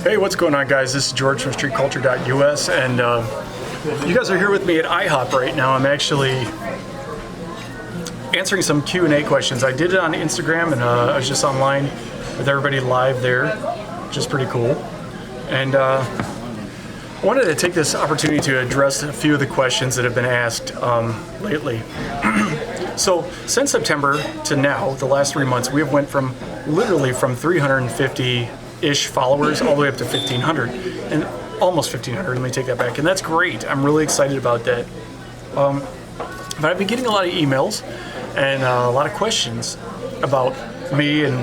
Hey, what's going on, guys? This is George from StreetCulture.US, and you guys are here with me at IHOP right now. I'm actually answering some Q&A questions. I did it on Instagram, and I was just online with everybody live there, which is pretty cool. And I wanted to take this opportunity to address a few of the questions that have been asked lately. So since September to now, the last 3 months, we have went from literally from 350-ish followers all the way up to 1,500, and almost 1,500. Let me take that back, and that's great. I'm really excited about that. But I've been getting a lot of emails and a lot of questions about me and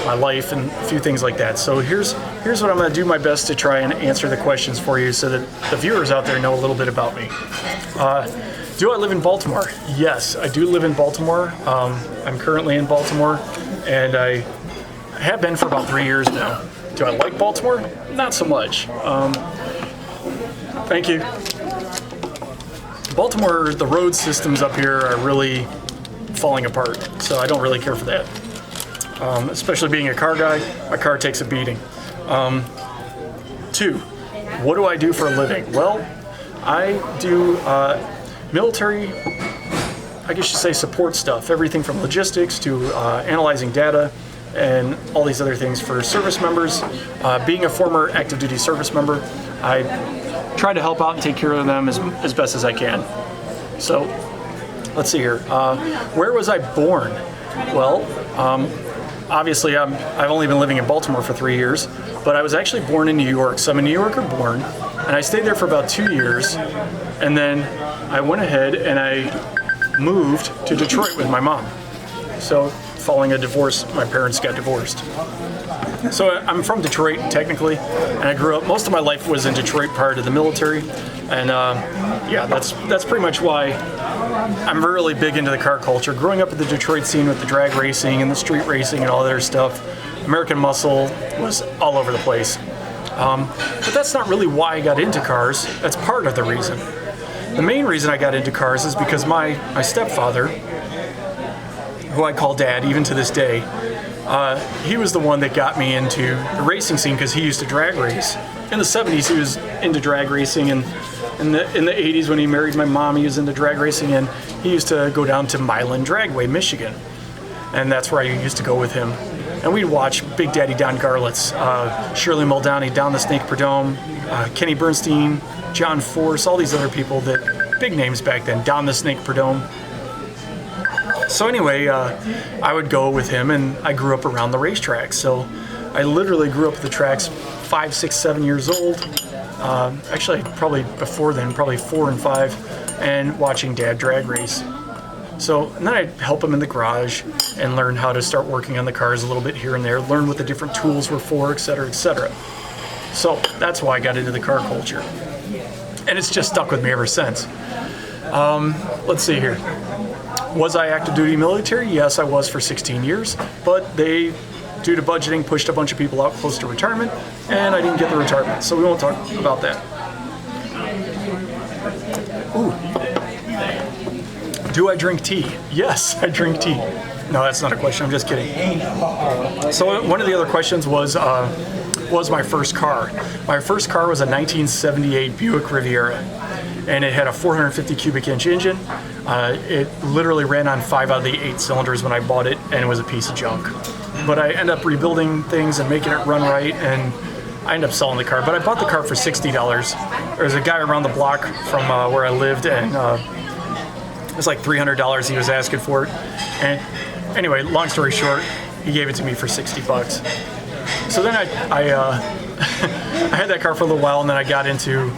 my life and a few things like that. So here's what I'm going to do my best to try and answer the questions for you so that the viewers out there know a little bit about me. Do I live in Baltimore? Yes, I do live in Baltimore. I'm currently in Baltimore, and I have been for about 3 years now. Do I like Baltimore? Not so much. Thank you. Baltimore, the road systems up here are really falling apart, so I don't really care for that. Especially being a car guy, my car takes a beating. 2, what do I do for a living? Well, I do military, I guess you say support stuff, everything from logistics to analyzing data and all these other things for service members. Being a former active duty service member, I try to help out and take care of them as best as I can. So let's see here. Where was I born? Well, obviously I've only been living in Baltimore for 3 years, but I was actually born in New York. So I'm a New Yorker born, and I stayed there for about 2 years, and then I went ahead and I moved to Detroit with my mom. So following a divorce, my parents got divorced. So I'm from Detroit technically, and I grew up, most of my life was in Detroit prior to the military, and yeah, that's pretty much why I'm really big into the car culture. Growing up at the Detroit scene with the drag racing and the street racing and all that other stuff, American Muscle was all over the place. But that's not really why I got into cars. That's part of the reason. The main reason I got into cars is because my stepfather, who I call Dad even to this day, he was the one that got me into the racing scene because he used to drag race. In the 70s, he was into drag racing, and in the 80s when he married my mom, he was into drag racing, and he used to go down to Milan Dragway, Michigan, and that's where I used to go with him. And we'd watch Big Daddy Don Garlitz, Shirley Muldowney, Don the Snake Perdome, Kenny Bernstein, John Force, all these other people that, big names back then, Don the Snake Perdome. So anyway, I would go with him, and I grew up around the racetrack. So I literally grew up at the tracks 5, 6, 7 years old. Actually, probably before then, probably 4 and 5, and watching Dad drag race. So, and then I'd help him in the garage and learn how to start working on the cars a little bit here and there, learn what the different tools were for, et cetera, et cetera. So that's why I got into the car culture. And it's just stuck with me ever since. Let's see here. Was I active duty military? Yes, I was for 16 years, but they, due to budgeting, pushed a bunch of people out close to retirement, and I didn't get the retirement, so we won't talk about that. Ooh. Do I drink tea? Yes, I drink tea. No, that's not a question, I'm just kidding. So one of the other questions was my first car. My first car was a 1978 Buick Riviera, and it had a 450 cubic inch engine. It literally ran on 5 out of the 8 cylinders when I bought it, and it was a piece of junk. But I ended up rebuilding things and making it run right, and I ended up selling the car. But I bought the car for $60. There was a guy around the block from where I lived, and it was like $300 he was asking for it. And anyway, long story short, he gave it to me for $60. So then I had that car for a little while, and then I got into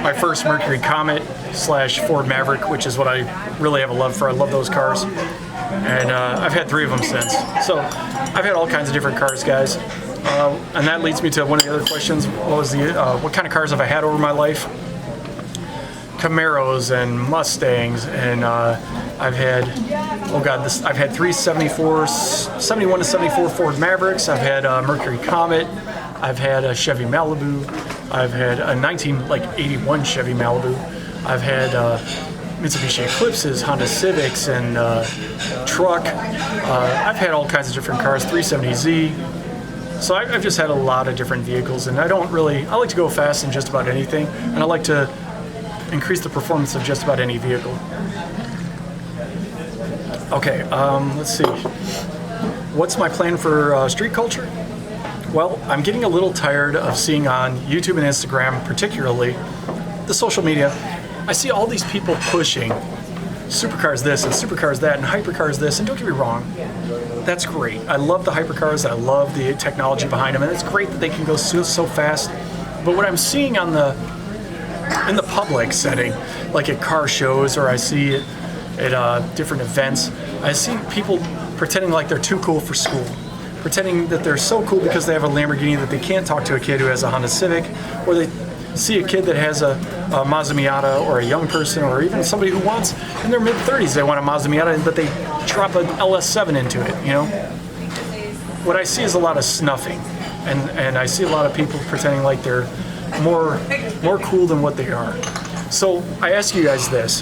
my first Mercury Comet / Ford Maverick, which is what I really have a love for. I love those cars, and I've had 3 of them since. So I've had all kinds of different cars, guys, and that leads me to one of the other questions. What kind of cars have I had over my life? Camaros and Mustangs, and I've had, I've had 3 71 to 74 Ford Mavericks. I've had a Mercury Comet. I've had a Chevy Malibu. I've had a 1981 Chevy Malibu. I've had Mitsubishi Eclipses, Honda Civics, and truck. I've had all kinds of different cars, 370Z. So I've just had a lot of different vehicles, and I like to go fast in just about anything, and I like to increase the performance of just about any vehicle. Okay, let's see. What's my plan for street culture? Well, I'm getting a little tired of seeing on YouTube and Instagram, particularly the social media, I see all these people pushing supercars this and supercars that and hypercars this, and don't get me wrong, that's great. I love the hypercars, I love the technology behind them, and it's great that they can go so fast. But what I'm seeing in the public setting, like at car shows, or I see it at different events, I see people pretending like they're too cool for school. Pretending that they're so cool because they have a Lamborghini that they can't talk to a kid who has a Honda Civic, or they see a kid that has a Mazda Miata, or a young person, or even somebody who wants, in their mid-30s, they want a Mazda Miata, but they drop an LS7 into it, you know? What I see is a lot of snuffing, and I see a lot of people pretending like they're more cool than what they are. So I ask you guys this: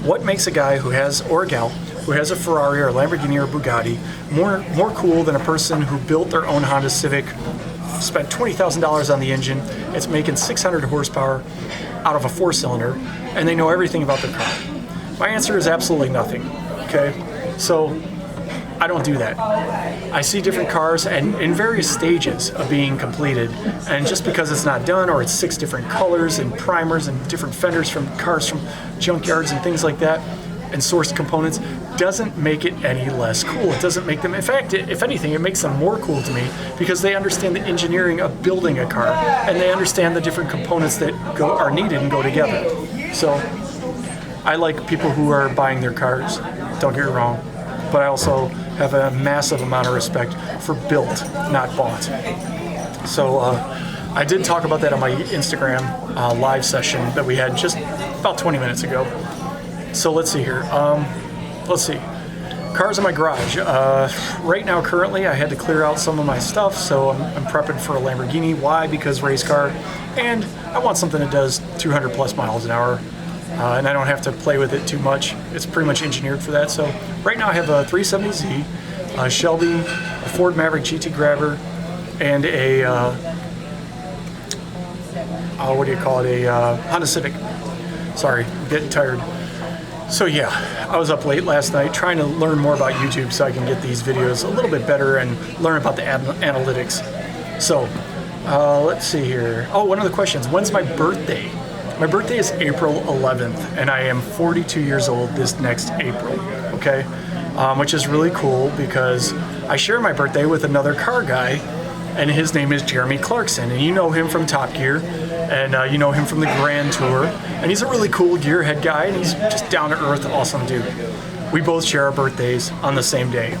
what makes a guy who has, or a gal, who has a Ferrari or a Lamborghini or Bugatti more cool than a person who built their own Honda Civic, spent $20,000 on the engine, it's making 600 horsepower out of a 4-cylinder, and they know everything about their car? My answer is absolutely nothing, okay? So I don't do that. I see different cars and in various stages of being completed, and just because it's not done, or it's 6 different colors and primers and different fenders from cars from junkyards and things like that, and sourced components, doesn't make it any less cool. It doesn't make them, in fact, if anything, it makes them more cool to me, because they understand the engineering of building a car, and they understand the different components that are needed and go together. So I like people who are buying their cars, don't get me wrong, but I also have a massive amount of respect for built, not bought. So I did talk about that on my Instagram live session that we had just about 20 minutes ago. So let's see here. Let's see. Cars in my garage. Right now, currently, I had to clear out some of my stuff, so I'm prepping for a Lamborghini. Why? Because race car, and I want something that does 200 plus miles an hour, and I don't have to play with it too much. It's pretty much engineered for that. So right now, I have a 370Z, a Shelby, a Ford Maverick GT Grabber, and a what do you call it? A Honda Civic. Sorry, I'm getting tired. So yeah, I was up late last night trying to learn more about YouTube so I can get these videos a little bit better and learn about the analytics. So let's see here. Oh, one of the questions: when's my birthday? My birthday is April 11th, and I am 42 years old this next April. Okay, which is really cool because I share my birthday with another car guy, and his name is Jeremy Clarkson, and you know him from Top Gear, and you know him from the Grand Tour, and he's a really cool gearhead guy, and he's just down-to-earth, awesome dude. We both share our birthdays on the same day.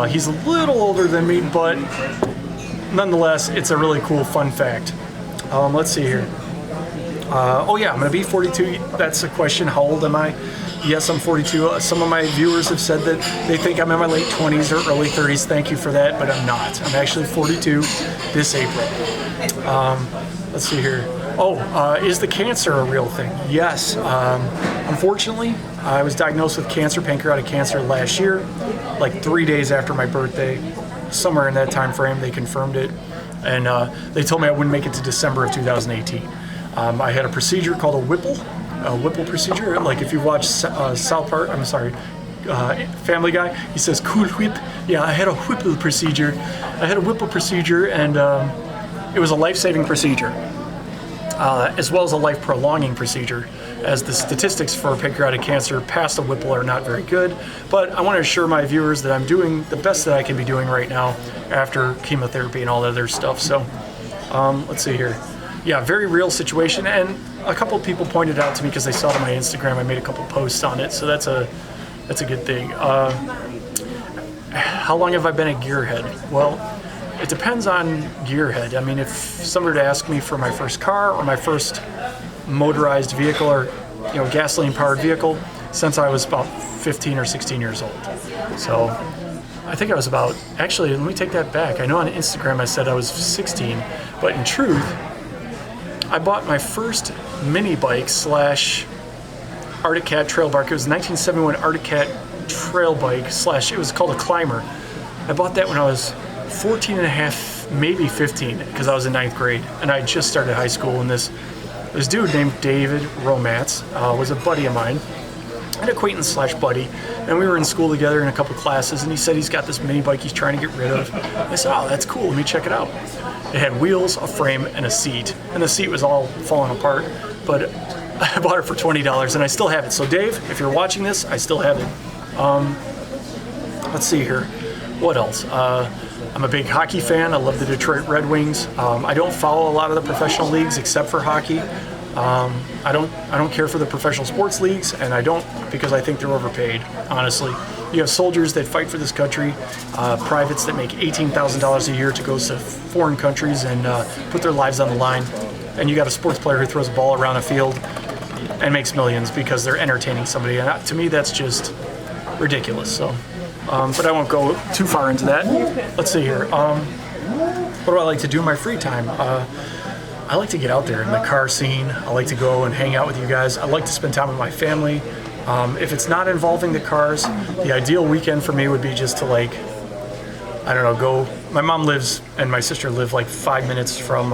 He's a little older than me, but nonetheless, it's a really cool fun fact. Let's see here. Oh yeah, I'm going to be 42. That's a question. How old am I? Yes, I'm 42. Some of my viewers have said that they think I'm in my late 20s or early 30s. Thank you for that, but I'm not. I'm actually 42 this April. Let's see here. Oh, is the cancer a real thing? Yes. Unfortunately, I was diagnosed with cancer, pancreatic cancer, last year, like 3 days after my birthday. Somewhere in that time frame, they confirmed it, and they told me I wouldn't make it to December of 2018. I had a procedure called a Whipple procedure. Like if you watch South Park, Family Guy, he says "Cool Whip." Yeah, I had a Whipple procedure. And it was a life-saving procedure, as well as a life-prolonging procedure, as the statistics for pancreatic cancer past a Whipple are not very good. But I want to assure my viewers that I'm doing the best that I can be doing right now after chemotherapy and all that other stuff. So let's see here. Yeah, very real situation, and a couple of people pointed out to me because they saw it on my Instagram. I made a couple posts on it, so that's a good thing. How long have I been a gearhead? Well, it depends on gearhead. I mean, if someone were to ask me for my first car or my first motorized vehicle, or gasoline-powered vehicle, since I was about 15 or 16 years old. So I think I was about, actually, let me take that back. I know on Instagram I said I was 16, but in truth, I bought my first mini bike / Arctic Cat trail bike. It was a 1971 Arctic Cat trail bike / it was called a climber. I bought that when I was 14 and a half, maybe 15, because I was in 9th grade, and I just started high school, and this dude named David Romatz was a buddy of mine, an acquaintance slash buddy, and we were in school together in a couple classes, and he said he's got this mini bike he's trying to get rid of. I said, oh, that's cool, let me check it out. It had wheels, a frame, and a seat, and the seat was all falling apart, but I bought it for $20, and I still have it. So Dave, if you're watching this, I still have it. Let's see here. What else? I'm a big hockey fan. I love the Detroit Red Wings. I don't follow a lot of the professional leagues except for hockey. I don't care for the professional sports leagues, and I don't because I think they're overpaid, honestly. You have soldiers that fight for this country, privates that make $18,000 a year to go to foreign countries and put their lives on the line. And you got a sports player who throws a ball around a field and makes millions because they're entertaining somebody. And to me, that's just ridiculous. So, but I won't go too far into that. Let's see here. What do I like to do in my free time? I like to get out there in the car scene. I like to go and hang out with you guys. I like to spend time with my family. If it's not involving the cars, the ideal weekend for me would be just to go. My mom lives and my sister live like 5 minutes from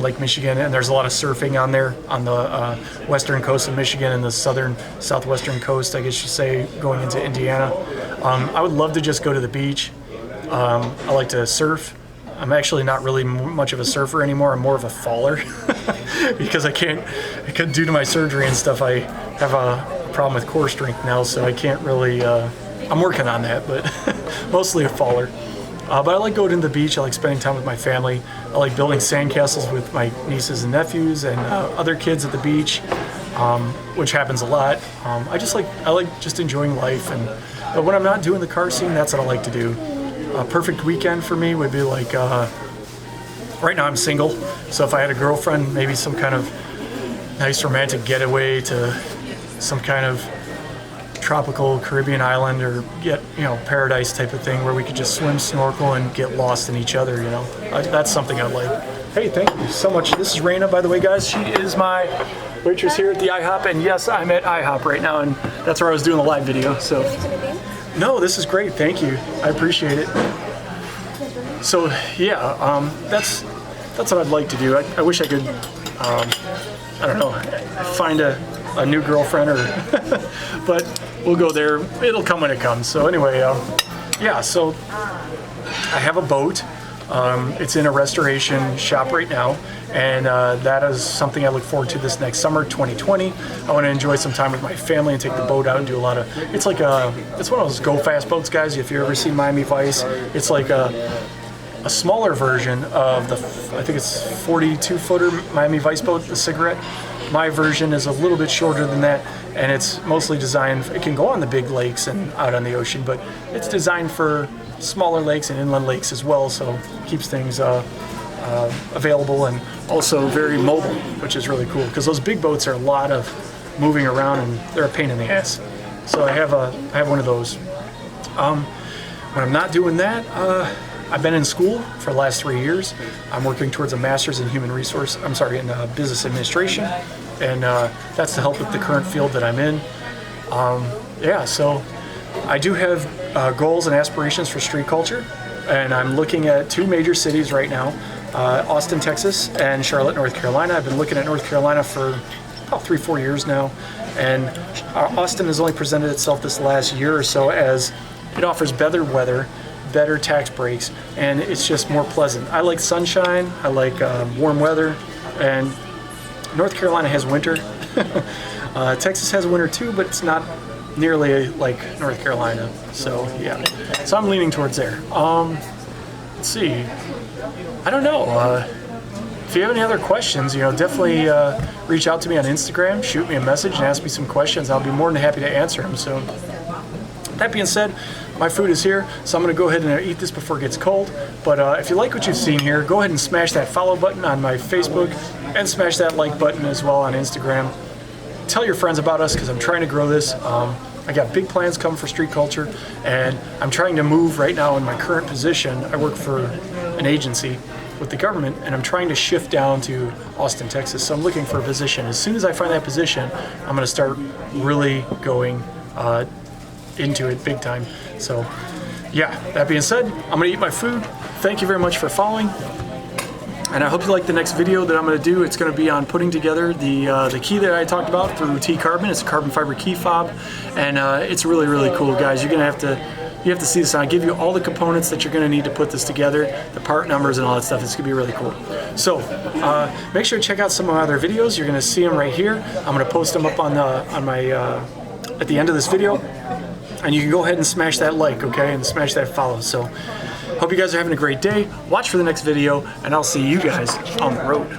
Lake Michigan, and there's a lot of surfing on there on the western coast of Michigan and the southwestern coast, I guess you say, going into Indiana. I would love to just go to the beach. I like to surf. I'm actually not really much of a surfer anymore. I'm more of a faller because due to my surgery and stuff, I have a problem with core strength now, so I can't really, I'm working on that, but mostly a faller. But I like going to the beach. I like spending time with my family. I like building sandcastles with my nieces and nephews and other kids at the beach, which happens a lot. I like just enjoying life. But when I'm not doing the car scene, that's what I like to do. A perfect weekend for me would be like, right now I'm single, so if I had a girlfriend, maybe some kind of nice romantic getaway to some kind of tropical Caribbean island or paradise type of thing where we could just swim, snorkel, and get lost in each other, That's something I like. Hey, thank you so much. This is Raina, by the way, guys. She is my waitress here at the IHOP, and yes, I'm at IHOP right now, and that's where I was doing the live video, so. No, this is great. Thank you. I appreciate it. So yeah, that's what I'd like to do. I wish I could, find a new girlfriend but we'll go there. It'll come when it comes. So anyway, so I have a boat. It's in a restoration shop right now, and that is something I look forward to this next summer, 2020. I want to enjoy some time with my family and take the boat out and do a lot of. It's one of those go fast boats, guys. If you've ever seen Miami Vice, it's like a smaller version of I think it's 42-footer Miami Vice boat, the Cigarette. My version is a little bit shorter than that, and it's mostly designed. It can go on the big lakes and out on the ocean, but it's designed for smaller lakes and inland lakes as well, so it keeps things available and also very mobile, which is really cool because those big boats are a lot of moving around and they're a pain in the ass. So I have one of those. When I'm not doing that, I've been in school for the last 3 years. I'm working towards a master's in in business administration, and that's to help with the current field that I'm in. So I do have goals and aspirations for street culture, and I'm looking at 2 major cities right now, Austin, Texas, and Charlotte, North Carolina. I've been looking at North Carolina for about 3-4 years now, and Austin has only presented itself this last year or so as it offers better weather, better tax breaks, and it's just more pleasant. I like sunshine, I like warm weather, and North Carolina has winter. Texas has winter too, but it's not nearly like North Carolina. So yeah, so I'm leaning towards there. Let's see. I don't know. If you have any other questions, definitely reach out to me on Instagram, shoot me a message, and ask me some questions. I'll be more than happy to answer them. So that being said, my food is here, so I'm going to go ahead and eat this before it gets cold. But if you like what you've seen here, go ahead and smash that follow button on my Facebook and smash that like button as well on Instagram. Tell your friends about us because I'm trying to grow this. I got big plans coming for street culture, and I'm trying to move right now in my current position. I work for an agency with the government, and I'm trying to shift down to Austin, Texas. So I'm looking for a position. As soon as I find that position, I'm going to start really going into it big time. So yeah, that being said, I'm gonna eat my food. Thank you very much for following. And I hope you like the next video that I'm going to do. It's going to be on putting together the key that I talked about through T-Carbon. It's a carbon fiber key fob, and it's really, really cool, guys. You're going to have to see this. I'll give you all the components that you're going to need to put this together, the part numbers and all that stuff. It's going to be really cool. So make sure to check out some of my other videos. You're going to see them right here. I'm going to post them up on my at the end of this video, and you can go ahead and smash that like, okay, and smash that follow. So hope you guys are having a great day. Watch for the next video, and I'll see you guys on the road.